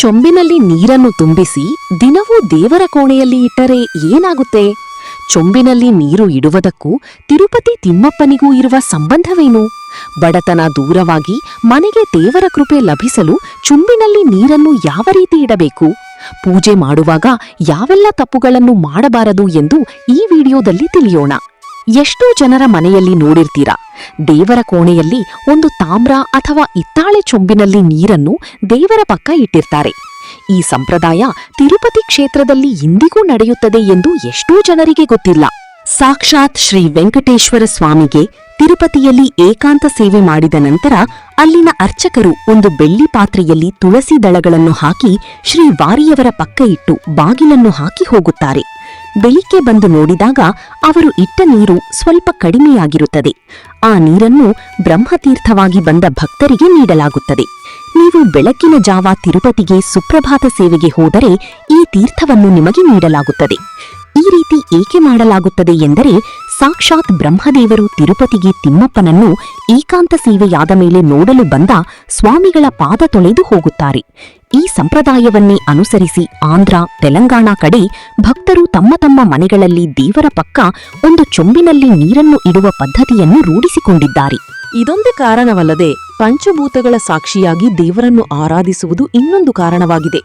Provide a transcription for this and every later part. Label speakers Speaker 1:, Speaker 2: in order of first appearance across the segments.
Speaker 1: ಚೊಂಬಿನಲ್ಲಿ ನೀರನ್ನು ತುಂಬಿಸಿ ದಿನವೂ ದೇವರ ಕೋಣೆಯಲ್ಲಿ ಇಟ್ಟರೆ ಏನಾಗುತ್ತೆ? ಚೊಂಬಿನಲ್ಲಿ ನೀರು ಇಡುವುದಕ್ಕೂ ತಿರುಪತಿ ತಿಮ್ಮಪ್ಪನಿಗೂ ಇರುವ ಸಂಬಂಧವೇನು? ಬಡತನ ದೂರವಾಗಿ ಮನೆಗೆ ದೇವರ ಕೃಪೆ ಲಭಿಸಲು ಚೊಂಬಿನಲ್ಲಿ ನೀರನ್ನು ಯಾವ ರೀತಿ ಇಡಬೇಕು? ಪೂಜೆ ಮಾಡುವಾಗ ಯಾವೆಲ್ಲ ತಪ್ಪುಗಳನ್ನು ಮಾಡಬಾರದು ಎಂದು ಈ ವಿಡಿಯೋದಲ್ಲಿ ತಿಳಿಯೋಣ. ಎಷ್ಟೋ ಜನರ ಮನೆಯಲ್ಲಿ ನೋಡಿರ್ತೀರಾ, ದೇವರ ಕೋಣೆಯಲ್ಲಿ ಒಂದು ತಾಮ್ರ ಅಥವಾ ಹಿತ್ತಾಳೆ ಚೊಂಬಿನಲ್ಲಿ ನೀರನ್ನು ದೇವರ ಪಕ್ಕ ಇಟ್ಟಿರ್ತಾರೆ. ಈ ಸಂಪ್ರದಾಯ ತಿರುಪತಿ ಕ್ಷೇತ್ರದಲ್ಲಿ ಇಂದಿಗೂ ನಡೆಯುತ್ತದೆ ಎಂದು ಎಷ್ಟೋ ಜನರಿಗೆ ಗೊತ್ತಿಲ್ಲ. ಸಾಕ್ಷಾತ್ ಶ್ರೀ ವೆಂಕಟೇಶ್ವರ ಸ್ವಾಮಿಗೆ ತಿರುಪತಿಯಲ್ಲಿ ಏಕಾಂತ ಸೇವೆ ಮಾಡಿದ ನಂತರ ಅಲ್ಲಿನ ಅರ್ಚಕರು ಒಂದು ಬೆಳ್ಳಿ ಪಾತ್ರೆಯಲ್ಲಿ ತುಳಸಿ ದಳಗಳನ್ನು ಹಾಕಿ ಶ್ರೀ ವಾರಿಯವರ ಪಕ್ಕ ಇಟ್ಟು ಬಾಗಿಲನ್ನು ಹಾಕಿ ಹೋಗುತ್ತಾರೆ. ಬೆಳಿಗ್ಗೆ ಬಂದು ನೋಡಿದಾಗ ಅವರು ಇಟ್ಟ ನೀರು ಸ್ವಲ್ಪ ಕಡಿಮೆಯಾಗಿರುತ್ತದೆ. ಆ ನೀರನ್ನು ಬ್ರಹ್ಮತೀರ್ಥವಾಗಿ ಬಂದ ಭಕ್ತರಿಗೆ ನೀಡಲಾಗುತ್ತದೆ. ನೀವು ಬೆಳಗಿನ ಜಾವ ತಿರುಪತಿಗೆ ಸುಪ್ರಭಾತ ಸೇವೆಗೆ ಹೋದರೆ ಈ ತೀರ್ಥವನ್ನು ನಿಮಗೆ ನೀಡಲಾಗುತ್ತದೆ. ಈ ರೀತಿ ಏಕೆ ಮಾಡಲಾಗುತ್ತದೆ ಎಂದರೆ, ಸಾಕ್ಷಾತ್ ಬ್ರಹ್ಮದೇವರು ತಿರುಪತಿಗೆ ತಿಮ್ಮಪ್ಪನನ್ನು ಏಕಾಂತ ಸೇವೆಯಾದ ಮೇಲೆ ನೋಡಲು ಬಂದ ಸ್ವಾಮಿಗಳ ಪಾದ ತೊಳೆದು ಹೋಗುತ್ತಾರೆ. ಈ ಸಂಪ್ರದಾಯವನ್ನೇ ಅನುಸರಿಸಿ ಆಂಧ್ರ, ತೆಲಂಗಾಣ ಕಡೆ ಭಕ್ತರು ತಮ್ಮ ತಮ್ಮ ಮನೆಗಳಲ್ಲಿ ದೇವರ ಪಕ್ಕ ಒಂದು ಚೊಂಬಿನಲ್ಲಿ ನೀರನ್ನು ಇಡುವ ಪದ್ಧತಿಯನ್ನು ರೂಢಿಸಿಕೊಂಡಿದ್ದಾರೆ. ಇದೊಂದೇ ಕಾರಣವಲ್ಲದೆ ಪಂಚಭೂತಗಳ ಸಾಕ್ಷಿಯಾಗಿ ದೇವರನ್ನು ಆರಾಧಿಸುವುದು ಇನ್ನೊಂದು ಕಾರಣವಾಗಿದೆ.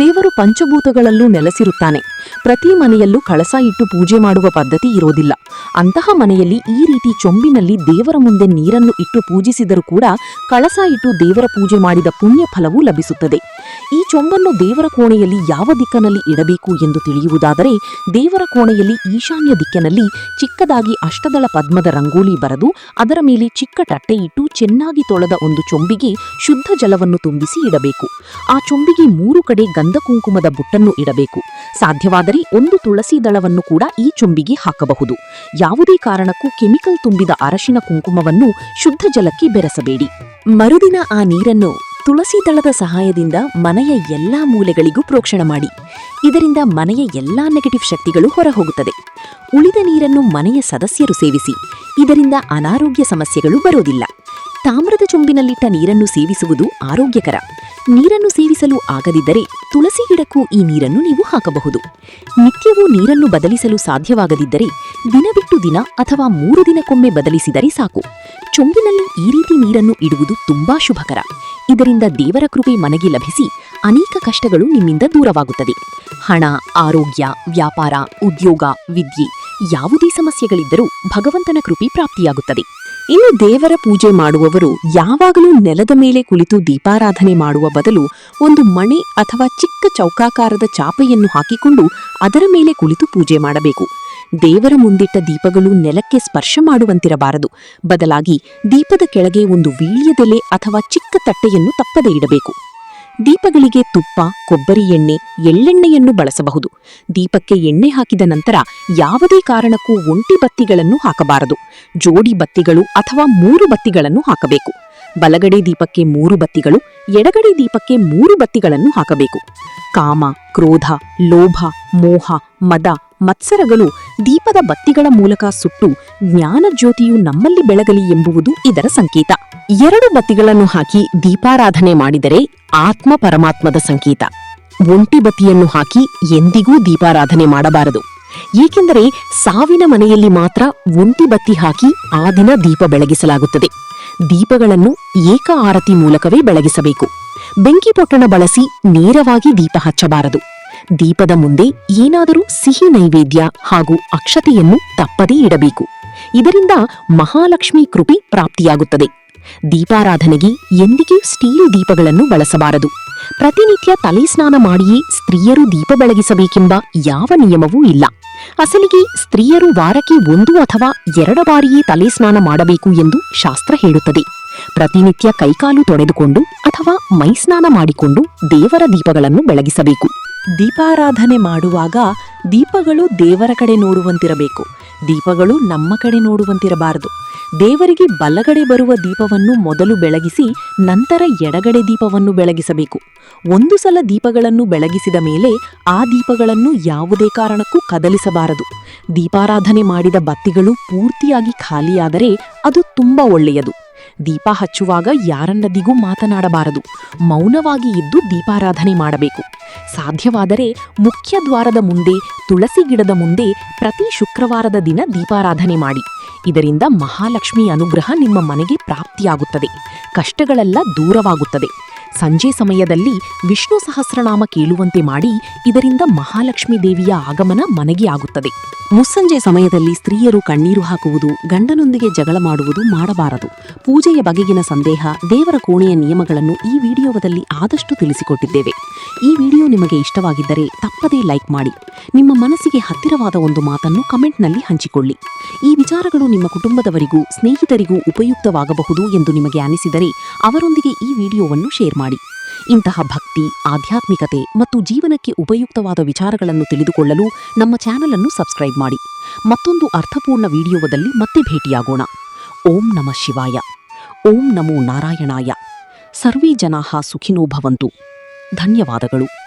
Speaker 1: ದೇವರು ಪಂಚಭೂತಗಳಲ್ಲೂ ನೆಲೆಸಿರುತ್ತಾನೆ. ಪ್ರತಿ ಮನೆಯಲ್ಲೂ ಕಳಸ ಇಟ್ಟು ಪೂಜೆ ಮಾಡುವ ಪದ್ಧತಿ ಇರೋದಿಲ್ಲ. ಅಂತಹ ಮನೆಯಲ್ಲಿ ಈ ರೀತಿ ಚೊಂಬಿನಲ್ಲಿ ದೇವರ ಮುಂದೆ ನೀರನ್ನು ಇಟ್ಟು ಪೂಜಿಸಿದರೂ ಕೂಡ ಕಳಸ ಇಟ್ಟು ದೇವರ ಪೂಜೆ ಮಾಡಿದ ಪುಣ್ಯ ಫಲವೂ ಲಭಿಸುತ್ತದೆ. ಈ ಚೊಂಬನ್ನು ದೇವರ ಕೋಣೆಯಲ್ಲಿ ಯಾವ ದಿಕ್ಕಿನಲ್ಲಿ ಇಡಬೇಕು ಎಂದು ತಿಳಿಯುವುದಾದರೆ, ದೇವರ ಕೋಣೆಯಲ್ಲಿ ಈಶಾನ್ಯ ದಿಕ್ಕಿನಲ್ಲಿ ಚಿಕ್ಕದಾಗಿ ಅಷ್ಟದಳ ಪದ್ಮದ ರಂಗೋಲಿ ಬರೆದು ಅದರ ಮೇಲೆ ಚಿಕ್ಕ ತಟ್ಟೆ ಇಟ್ಟು ಚೆನ್ನಾಗಿ ತೊಳೆದ ಒಂದು ಚೊಂಬಿಗೆ ಶುದ್ಧ ಜಲವನ್ನು ತುಂಬಿಸಿ ಇಡಬೇಕು. ಆ ಚೊಂಬಿಗೆ 3 ಕಡೆ ಗಂಧ ಕುಂಕುಮದ ಬುಟ್ಟನ್ನು ಇಡಬೇಕು. ಸಾಧ್ಯವಾದರೆ ಒಂದು ತುಳಸಿ ದಳವನ್ನು ಕೂಡ ಈ ಚೊಂಬಿಗೆ ಹಾಕಬಹುದು. ಯಾವುದೇ ಕಾರಣಕ್ಕೂ ಕೆಮಿಕಲ್ ತುಂಬಿದ ಅರಶಿನ ಕುಂಕುಮವನ್ನು ಶುದ್ಧ ಜಲಕ್ಕೆ ಬೆರೆಸಬೇಡಿ. ಮರುದಿನ ಆ ನೀರನ್ನು ತುಳಸಿ ದಳದ ಸಹಾಯದಿಂದ ಮನೆಯ ಎಲ್ಲಾ ಮೂಲೆಗಳಿಗೂ ಪ್ರೋಕ್ಷಣ ಮಾಡಿ. ಇದರಿಂದ ಮನೆಯ ಎಲ್ಲಾ ನೆಗೆಟಿವ್ ಶಕ್ತಿಗಳು ಹೊರಹೋಗುತ್ತದೆ. ಉಳಿದ ನೀರನ್ನು ಮನೆಯ ಸದಸ್ಯರು ಸೇವಿಸಿ. ಇದರಿಂದ ಅನಾರೋಗ್ಯ ಸಮಸ್ಯೆಗಳು ಬರೋದಿಲ್ಲ. ತಾಮ್ರದ ಚೊಂಬಿನಲ್ಲಿಟ್ಟ ನೀರನ್ನು ಸೇವಿಸುವುದು ಆರೋಗ್ಯಕರ. ನೀರನ್ನು ಸೇವಿಸಲು ಆಗದಿದ್ದರೆ ತುಳಸಿ ಗಿಡಕ್ಕೂ ಈ ನೀರನ್ನು ನೀವು ಹಾಕಬಹುದು. ನಿತ್ಯವೂ ನೀರನ್ನು ಬದಲಿಸಲು ಸಾಧ್ಯವಾಗದಿದ್ದರೆ ದಿನ ಬಿಟ್ಟು ದಿನ ಅಥವಾ 3 ದಿನಕ್ಕೊಮ್ಮೆ ಬದಲಿಸಿದರೆ ಸಾಕು. ಚೊಂಬಿನಲ್ಲಿ ಈ ರೀತಿ ನೀರನ್ನು ಇಡುವುದು ತುಂಬಾ ಶುಭಕರ. ಇದರಿಂದ ದೇವರ ಕೃಪೆ ಮನೆಗೆ ಲಭಿಸಿ ಅನೇಕ ಕಷ್ಟಗಳು ನಿಮ್ಮಿಂದ ದೂರವಾಗುತ್ತದೆ. ಹಣ, ಆರೋಗ್ಯ, ವ್ಯಾಪಾರ, ಉದ್ಯೋಗ, ವಿದ್ಯೆ ಯಾವುದೇ ಸಮಸ್ಯೆಗಳಿದ್ದರೂ ಭಗವಂತನ ಕೃಪೆ ಪ್ರಾಪ್ತಿಯಾಗುತ್ತದೆ. ಇನ್ನು ದೇವರ ಪೂಜೆ ಮಾಡುವವರು ಯಾವಾಗಲೂ ನೆಲದ ಮೇಲೆ ಕುಳಿತು ದೀಪಾರಾಧನೆ ಮಾಡುವ ಬದಲು ಒಂದು ಮಣೆ ಅಥವಾ ಚಿಕ್ಕ ಚೌಕಾಕಾರದ ಚಾಪೆಯನ್ನು ಹಾಕಿಕೊಂಡು ಅದರ ಮೇಲೆ ಕುಳಿತು ಪೂಜೆ ಮಾಡಬೇಕು. ದೇವರ ಮುಂದಿಟ್ಟ ದೀಪಗಳು ನೆಲಕ್ಕೆ ಸ್ಪರ್ಶ ಮಾಡುವಂತಿರಬಾರದು. ಬದಲಾಗಿ ದೀಪದ ಕೆಳಗೆ ಒಂದು ವೀಳ್ಯದೆಲೆ ಅಥವಾ ಚಿಕ್ಕ ತಟ್ಟೆಯನ್ನು ತಪ್ಪದೇ ಇಡಬೇಕು. ದೀಪಗಳಿಗೆ ತುಪ್ಪ, ಕೊಬ್ಬರಿ ಎಣ್ಣೆ, ಎಳ್ಳೆಣ್ಣೆಯನ್ನು ಬಳಸಬಹುದು. ದೀಪಕ್ಕೆ ಎಣ್ಣೆ ಹಾಕಿದ ನಂತರ ಯಾವುದೇ ಕಾರಣಕ್ಕೂ ಒಂಟಿ ಬತ್ತಿಗಳನ್ನು ಹಾಕಬಾರದು. ಜೋಡಿ ಬತ್ತಿಗಳು ಅಥವಾ 3 ಬತ್ತಿಗಳನ್ನು ಹಾಕಬೇಕು. ಬಲಗಡೆ ದೀಪಕ್ಕೆ 3 ಬತ್ತಿಗಳು, ಎಡಗಡೆ ದೀಪಕ್ಕೆ 3 ಬತ್ತಿಗಳನ್ನು ಹಾಕಬೇಕು. ಕಾಮ, ಕ್ರೋಧ, ಲೋಭ, ಮೋಹ, ಮದ, ಮತ್ಸರಗಳು ದೀಪದ ಬತ್ತಿಗಳ ಮೂಲಕ ಸುಟ್ಟು ಜ್ಞಾನ ಜ್ಯೋತಿಯು ನಮ್ಮಲ್ಲಿ ಬೆಳಗಲಿ ಎಂಬುವುದು ಇದರ ಸಂಕೇತ. 2 ಬತ್ತಿಗಳನ್ನು ಹಾಕಿ ದೀಪಾರಾಧನೆ ಮಾಡಿದರೆ ಆತ್ಮ ಪರಮಾತ್ಮದ ಸಂಕೇತ. ಒಂಟಿ ಬತ್ತಿಯನ್ನು ಹಾಕಿ ಎಂದಿಗೂ ದೀಪಾರಾಧನೆ ಮಾಡಬಾರದು. ಏಕೆಂದರೆ ಸಾವಿನ ಮನೆಯಲ್ಲಿ ಮಾತ್ರ ಒಂಟಿ ಬತ್ತಿ ಹಾಕಿ ಆ ದಿನ ದೀಪ ಬೆಳಗಿಸಲಾಗುತ್ತದೆ. ದೀಪಗಳನ್ನು ಏಕ ಆರತಿ ಮೂಲಕವೇ ಬೆಳಗಿಸಬೇಕು. ಬೆಂಕಿ ಪೊಟ್ಟಣ ಬಳಸಿ ನೇರವಾಗಿ ದೀಪ ಹಚ್ಚಬಾರದು. ದೀಪದ ಮುಂದೆ ಏನಾದರೂ ಸಿಹಿ ನೈವೇದ್ಯ ಹಾಗೂ ಅಕ್ಷತೆಯನ್ನು ತಪ್ಪದೇ ಇಡಬೇಕು. ಇದರಿಂದ ಮಹಾಲಕ್ಷ್ಮಿ ಕೃಪೆ ಪ್ರಾಪ್ತಿಯಾಗುತ್ತದೆ. ದೀಪಾರಾಧನೆಗೆ ಎಂದಿಗೂ ಸ್ಟೀಲ್ ದೀಪಗಳನ್ನು ಬಳಸಬಾರದು. ಪ್ರತಿನಿತ್ಯ ತಲೆ ಸ್ನಾನ ಮಾಡಿಯೇ ಸ್ತ್ರೀಯರು ದೀಪ ಬೆಳಗಿಸಬೇಕೆಂಬ ಯಾವ ನಿಯಮವೂ ಇಲ್ಲ. ಅಸಲಿಗೆ ಸ್ತ್ರೀಯರು ವಾರಕ್ಕೆ 1 ಅಥವಾ 2 ಬಾರಿಯೇ ತಲೆ ಸ್ನಾನ ಮಾಡಬೇಕು ಎಂದು ಶಾಸ್ತ್ರ ಹೇಳುತ್ತದೆ. ಪ್ರತಿನಿತ್ಯ ಕೈಕಾಲು ತೊಳೆದುಕೊಂಡು ಅಥವಾ ಮೈಸ್ನಾನ ಮಾಡಿಕೊಂಡು ದೇವರ ದೀಪಗಳನ್ನು ಬೆಳಗಿಸಬೇಕು. ದೀಪಾರಾಧನೆ ಮಾಡುವಾಗ ದೀಪಗಳು ದೇವರ ಕಡೆ ನೋಡುವಂತಿರಬೇಕು. ದೀಪಗಳು ನಮ್ಮ ಕಡೆ ನೋಡುವಂತಿರಬಾರದು. ದೇವರಿಗೆ ಬಲಗಡೆ ಬರುವ ದೀಪವನ್ನು ಮೊದಲು ಬೆಳಗಿಸಿ ನಂತರ ಎಡಗಡೆ ದೀಪವನ್ನು ಬೆಳಗಿಸಬೇಕು. 1 ಸಲ ದೀಪಗಳನ್ನು ಬೆಳಗಿಸಿದ ಮೇಲೆ ಆ ದೀಪಗಳನ್ನು ಯಾವುದೇ ಕಾರಣಕ್ಕೂ ಕದಲಿಸಬಾರದು. ದೀಪಾರಾಧನೆ ಮಾಡಿದ ಬತ್ತಿಗಳು ಪೂರ್ತಿಯಾಗಿ ಖಾಲಿಯಾದರೆ ಅದು ತುಂಬಾ ಒಳ್ಳೆಯದು. ದೀಪ ಹಚ್ಚುವಾಗ ಯಾರನ್ನದಿಗೂ ಮಾತನಾಡಬಾರದು. ಮೌನವಾಗಿ ಇದ್ದು ದೀಪಾರಾಧನೆ ಮಾಡಬೇಕು. ಸಾಧ್ಯವಾದರೆ ಮುಖ್ಯ ದ್ವಾರದ ಮುಂದೆ, ತುಳಸಿ ಗಿಡದ ಮುಂದೆ ಪ್ರತಿ ಶುಕ್ರವಾರದ ದಿನ ದೀಪಾರಾಧನೆ ಮಾಡಿ. ಇದರಿಂದ ಮಹಾಲಕ್ಷ್ಮಿ ಅನುಗ್ರಹ ನಿಮ್ಮ ಮನೆಗೆ ಪ್ರಾಪ್ತಿಯಾಗುತ್ತದೆ. ಕಷ್ಟಗಳೆಲ್ಲ ದೂರವಾಗುತ್ತದೆ. ಸಂಜೆ ಸಮಯದಲ್ಲಿ ವಿಷ್ಣು ಸಹಸ್ರನಾಮ ಕೇಳುವಂತೆ ಮಾಡಿ. ಇದರಿಂದ ಮಹಾಲಕ್ಷ್ಮೀ ದೇವಿಯ ಆಗಮನ ಮನೆಗೆ ಆಗುತ್ತದೆ. ಮುಸ್ಸಂಜೆ ಸಮಯದಲ್ಲಿ ಸ್ತ್ರೀಯರು ಕಣ್ಣೀರು ಹಾಕುವುದು, ಗಂಡನೊಂದಿಗೆ ಜಗಳ ಮಾಡುವುದು ಮಾಡಬಾರದು. ಪೂಜೆಯ ಬಗೆಗಿನ ಸಂದೇಹ, ದೇವರ ಕೋಣೆಯ ನಿಯಮಗಳನ್ನು ಈ ವಿಡಿಯೋದಲ್ಲಿ ಆದಷ್ಟು ತಿಳಿಸಿಕೊಟ್ಟಿದ್ದೇವೆ. ಈ ವಿಡಿಯೋ ನಿಮಗೆ ಇಷ್ಟವಾಗಿದ್ದರೆ ತಪ್ಪದೇ ಲೈಕ್ ಮಾಡಿ. ನಿಮ್ಮ ಮನಸ್ಸಿಗೆ ಹತ್ತಿರವಾದ ಒಂದು ಮಾತನ್ನು ಕಮೆಂಟ್ನಲ್ಲಿ ಹಂಚಿಕೊಳ್ಳಿ. ಈ ವಿಚಾರಗಳು ನಿಮ್ಮ ಕುಟುಂಬದವರಿಗೂ ಸ್ನೇಹಿತರಿಗೂ ಉಪಯುಕ್ತವಾಗಬಹುದು ಎಂದು ನಿಮಗೆ ಅನಿಸಿದರೆ ಅವರೊಂದಿಗೆ ಈ ವಿಡಿಯೋವನ್ನು ಶೇರ್ ಮಾಡಿ. ಇಂತಹ ಭಕ್ತಿ, ಆಧ್ಯಾತ್ಮಿಕತೆ ಮತ್ತು ಜೀವನಕ್ಕೆ ಉಪಯುಕ್ತವಾದ ವಿಚಾರಗಳನ್ನು ತಿಳಿದುಕೊಳ್ಳಲು ನಮ್ಮ ಚಾನೆಲ್ ಅನ್ನು ಸಬ್ಸ್ಕ್ರೈಬ್ ಮಾಡಿ. ಮತ್ತೊಂದು ಅರ್ಥಪೂರ್ಣ ವಿಡಿಯೋದಲ್ಲಿ ಮತ್ತೆ ಭೇಟಿಯಾಗೋಣ. ಓಂ ನಮಃ ಶಿವಾಯ. ಓಂ ನಮೋ ನಾರಾಯಣಾಯ. ಸರ್ವೇ ಜನಾಃ ಸುಖಿನೋ ಭವಂತು. ಧನ್ಯವಾದಗಳು.